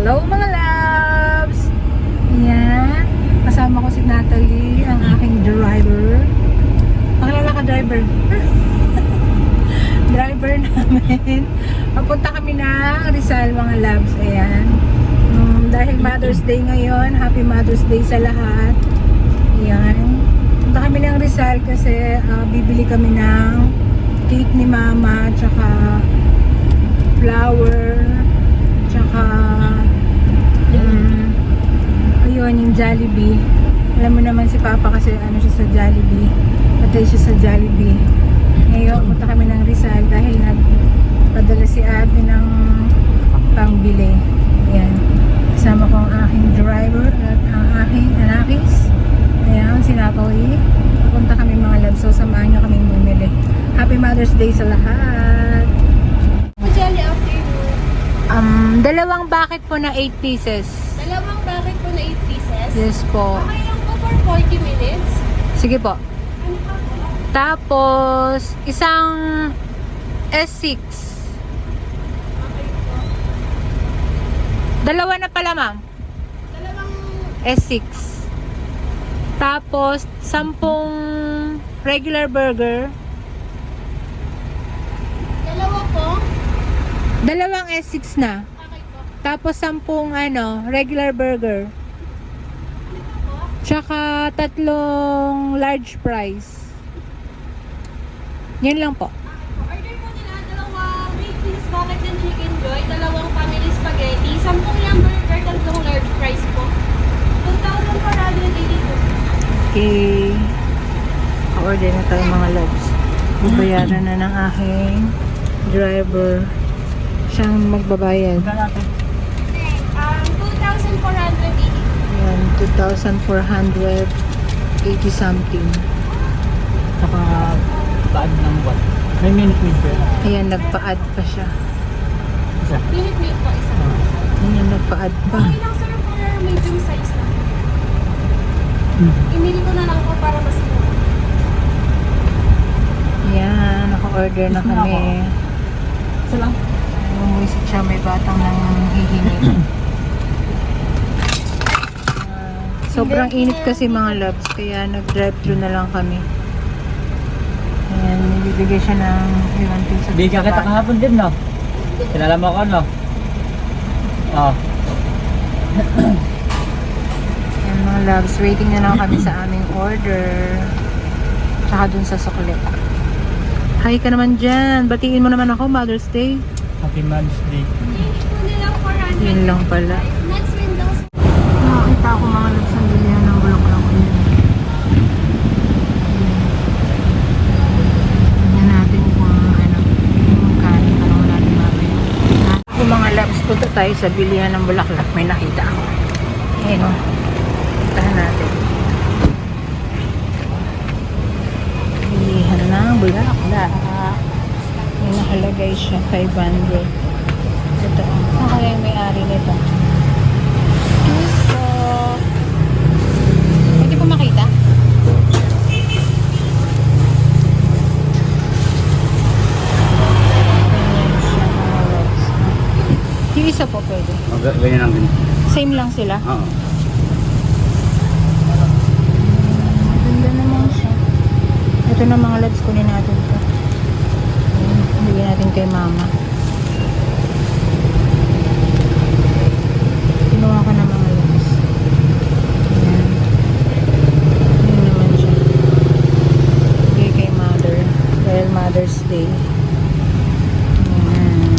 Hello mga loves! Ayan, kasama ko si Natalie, ang aking driver. Pakilala ka driver. Driver namin. Papunta kami ng Rizal mga loves. Ayan. Dahil Mother's Day ngayon, Happy Mother's Day sa lahat. Ayan. Punta kami ng Rizal kasi bibili kami ng cake ni Mama, tsaka flower, tsaka ayun, yung Jollibee. Alam mo naman si Papa kasi ano siya sa Jollibee, patay siya sa Jollibee. Ngayon punta kami ng Rizal dahil nagpadala si ate ng pangbili. Ayan, kasama ko ang aking driver at ang aking anakis. Ayan, si Natalie. Punta kami mga loves, so samahan nyo kaming bumili. Happy Mother's Day sa lahat. Jelly after you. Dalawang bucket po na 8 pieces. Dalawang bucket po na 8 pieces. Yes po. Okay lang po for 40 minutes. Sige po. Ano pa po? Tapos, isang S6. Okay po. Dalawa na pala, ma'am. Dalawang S6. Tapos, 10 regular burger. dalawa po. Dalawang S6 na. Okay po. Tapos, 10 regular burger. Tsaka 3 large fries. Yan lang po. Order po nila dalawang big piece bucket ng chicken joy, dalawang family spaghetti, 10 hamburger, 3 large fries po. 2,482. Okay. Order na tayo mga loves. Babayaran na ng aking driver. Siyang magbabayad. 2,480. Ayan, 2,480 something. Saka paad ng what? May minute sir. Ayan, nagpa-add pa siya. Isa. Minute po isa. Ayan, nagpa-add pa. Okay lang sir for medium size lang. Inili ko na lang po para mas mura. Ayan, naka-order na kami. Isa lang. Umuisip siya, may batang nang hihingi. Sobrang init kasi mga loves, kaya nag-drive-thru na lang kami. Ayan, nilibigay siya ng iwan din sa Hindi ka kita kahapon din, no? Kilala mo ako, no? Oo. Ayan mga loves, waiting na lang kami sa aming order. Tsaka dun sa sukli. Hi ka naman dyan. Batiin mo naman ako, Mother's Day. Happy Mother's Day. Inili po nila 400. Yun lang pala. Next windows. Nakakita ako mga loves ang bilihan ng bulok-bulok ko yun. Tingnan natin kung ano, yung kanin. Tanong natin mamaya. Ako mga loves, punta tayo sa bilihan ng bulaklak. May nakita ako. Ayan o. Puntahan natin. Bilihan ng bulaklak. May nakalagay siya, 500. Ito. Saan kaya yung may-ari nito? So, pwede po makita? Ganyan siya, mga loves. Yung isa po pwede. Ganyan lang din. Same lang sila. Oo. Ganda naman siya. Ito na mga loves, kunin natin ito. Bigyan natin kay Mama. Kinuha ko na mga loves. Ayan. Ayan naman siya. Bigay kay Mother. Dahil Mother's Day. Ayan.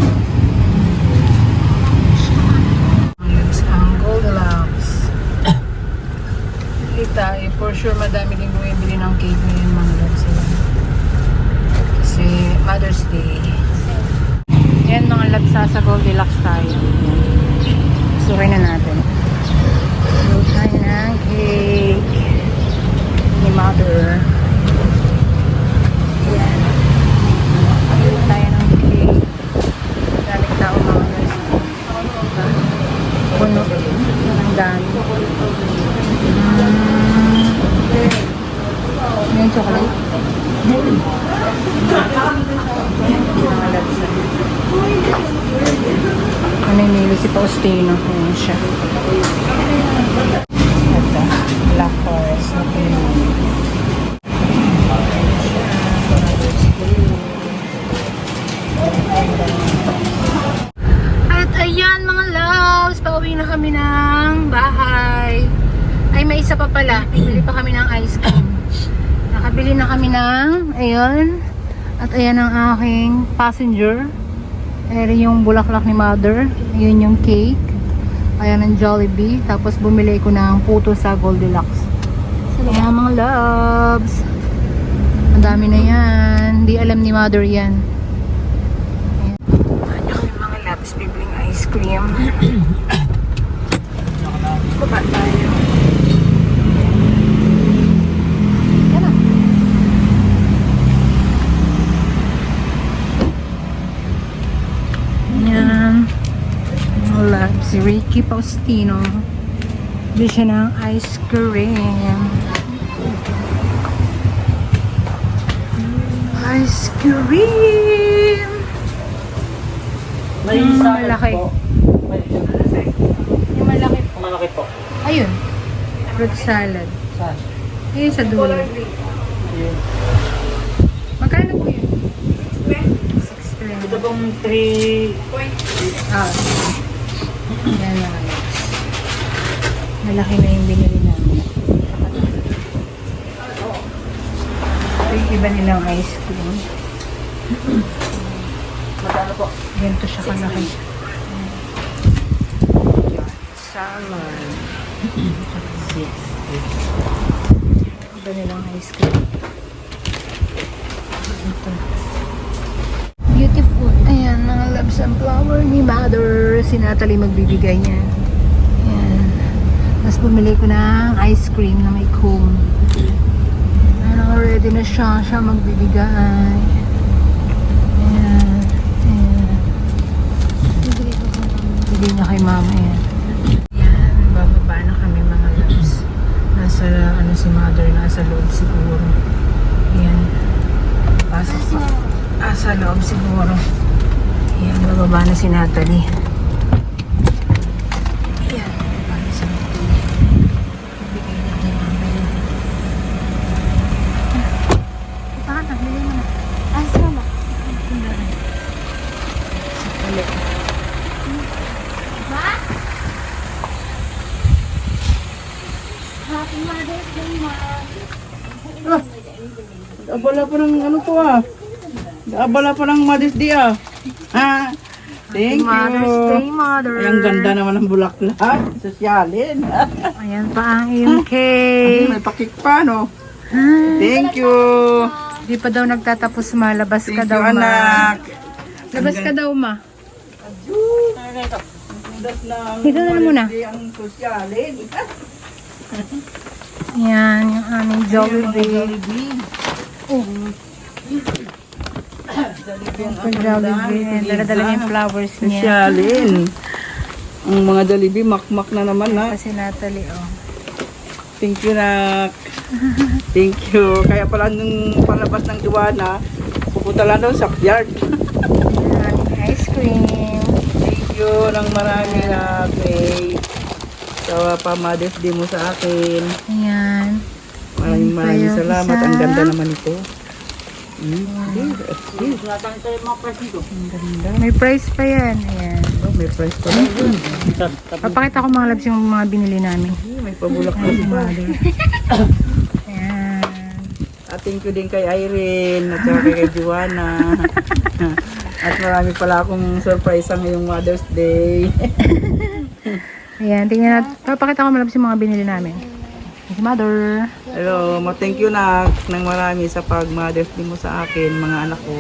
Loves ang Goldilocks. Kita, for sure madami din bumibili ng cake ngayon mga loves. Kasi Mother's Day. Yan mga loves, sa Goldilocks tayo. Suray na natin. Load tayo ng cake ni Mother. Yan. Load tayo ng cake. Daming tao mga loves. Puno. Ang dami. May chocolate. Mga loves. Ano yung nilo si Faustino? Ayan siya. Ito. Black Forest na pinili. At ayan mga loves, pauwi na kami ng bahay. Ay, may isa pa pala. Bili pa kami ng ice cream. Nakabili na kami ng, ayun. At ayan ang aking passenger. Ayan yung bulaklak ni mother. Ayun yung cake. Ayan ang Jollibee. Tapos bumili ko ng puto sa Goldilocks. Ayan mga loves. Ang dami na yan. Hindi alam ni mother yan. Ayan. Ayan kami mga loves. Bibling ice cream. Baba tayo. Yan na. Ayan. Mga loves. Si Ricky Faustino. Bili siya ng ice cream. Ice cream! May Mm, salad malaki. po. May Yung malaki po. malaki po. Ayun. Fruit salad. Saan? Ayun sa dulo. Ayun. Magkano po yun? 6 Ito pong 3... Ah. Yan mga loves. Malaki na yung binili namin. Ito yung iba nilang ice cream. Magkano po? Ganito siya kalaki. Salad. Iba nilang ice cream. Ito. Beautiful. Ayan, mga loves and flower ni mother. Si Natalie magbibigay niya. Ayan. Tapos bumili ko ng ice cream na may cone. Ayan, ready na siya. Siya magbibigay. Ayan. Ayan. Bigay niya kay mama yan. Ayan, bababa na kami mga loves. Nasa, ano si mother, nasa loob siguro. Ayan. Pasok pa. Sa loob siguro. Ayan, bababa na si Natalie. Ayan, bababa na si Natalie. Bigay na kay mama yan. Ipaka na, bigay mo na. Ice cream ba? Ulit. Ma? Happy Mother's Day, Ma. Abala pa ng ano to ah. Abala pa ng Mother's Day ah. Ah, thank Mother's Day, you. mother. Ay, ang ganda naman ng bulaklak. Sosyalin. Ayan pa ang iyong cake. May pakik pa no. Ah, Thank you. Di pa daw nagtatapos ma. Labas ka Thank daw you ma. anak. Labas ka daw ma. Ganda ng Dito na muna. Mother's Day ang sosyalin. Ayan, yung aming Jollibee. Jollibee. Oh. Yung Jollibee. Ayan, dala-dala niya yung flowers niya. Sosyalin. Ang mga Jollibee, makmak na naman ha. Kasi Natalie, oh. Thank you, nak. Thank you. Kaya pala nung palabas ng Juana, pupunta lang doon sa yard. Ayan, ice cream. Thank you ng marami na May. Sa pa-Mother's Day mo sa akin. Ayan. Maraming Thank you, salamat. isa. Ang ganda naman ito. Natang tayo mga price dito. Ang ganda. May price pa yan. Ayan. Oh, may price pa lang yun. Papakita ko mga labs yung mga binili namin. May pabulak na Ayan, pa. mother. Ayan. At thank you din kay Irene at saka kay Juana. At marami pala akong surprise sa ngayong Mother's Day. Ayan, tingnan natin. Papakita ko malabas yung mga binili namin. Thank you, mother. Hello, thank you na ng marami sa pag-Mother's Day mo sa akin, mga anak ko.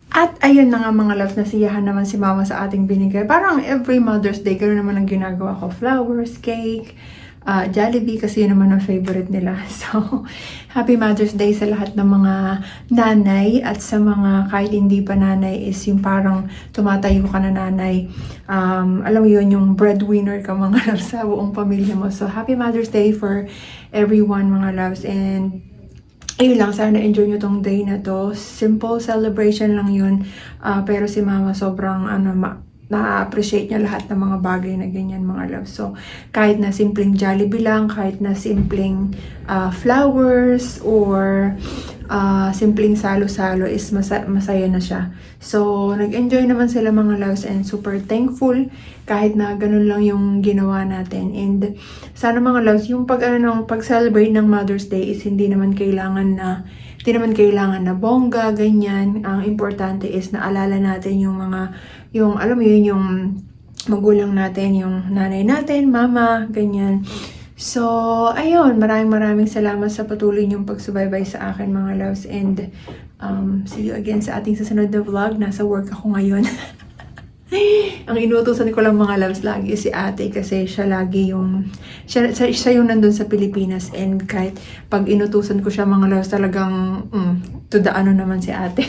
At ayun na nga mga loves, nasiyahan naman si mama sa ating binigay. Parang every Mother's Day, ganoon naman ang ginagawa ko. Flowers, cake, Jollibee kasi yun naman ang favorite nila. So, Happy Mother's Day sa lahat ng mga nanay at sa mga kahit hindi pa nanay is yung parang tumatayo ka na nanay. Alam mo yun, yung breadwinner ka mga loves sa buong pamilya mo. So, Happy Mother's Day for everyone mga loves. And ayun lang, sana enjoy nyo tong day na to. Simple celebration lang yun. Pero si mama sobrang na-appreciate niya lahat ng mga bagay na ganyan mga love. So, kahit na simpleng Jollibee lang, kahit na simpleng flowers or simpleng salo-salo is masaya na siya. So, nag-enjoy naman sila mga loves and super thankful kahit na ganun lang yung ginawa natin. And sana mga loves, yung pag-celebrate ng Mother's Day is hindi naman kailangan na bongga, ganyan. Ang importante is naalala natin yung alam mo yun, yung magulang natin, yung nanay natin, mama, ganyan. So, ayun, maraming salamat sa patuloy niyong pagsubaybay sa akin mga loves. And see you again sa ating susunod na vlog. Nasa work ako ngayon. Ang inutusan ko lang mga loves lagi si ate kasi siya lagi yung siya yung nandun sa Pilipinas, and kahit pag inutusan ko siya mga loves talagang to the ano naman si ate.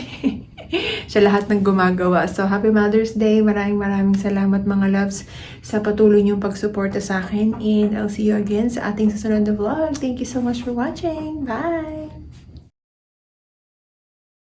Siya lahat ng gumagawa. So, Happy Mother's Day. Maraming salamat mga loves sa patuloy niyong pagsuporta sa akin, and I'll see you again sa ating susunod na vlog. Thank you so much for watching. Bye!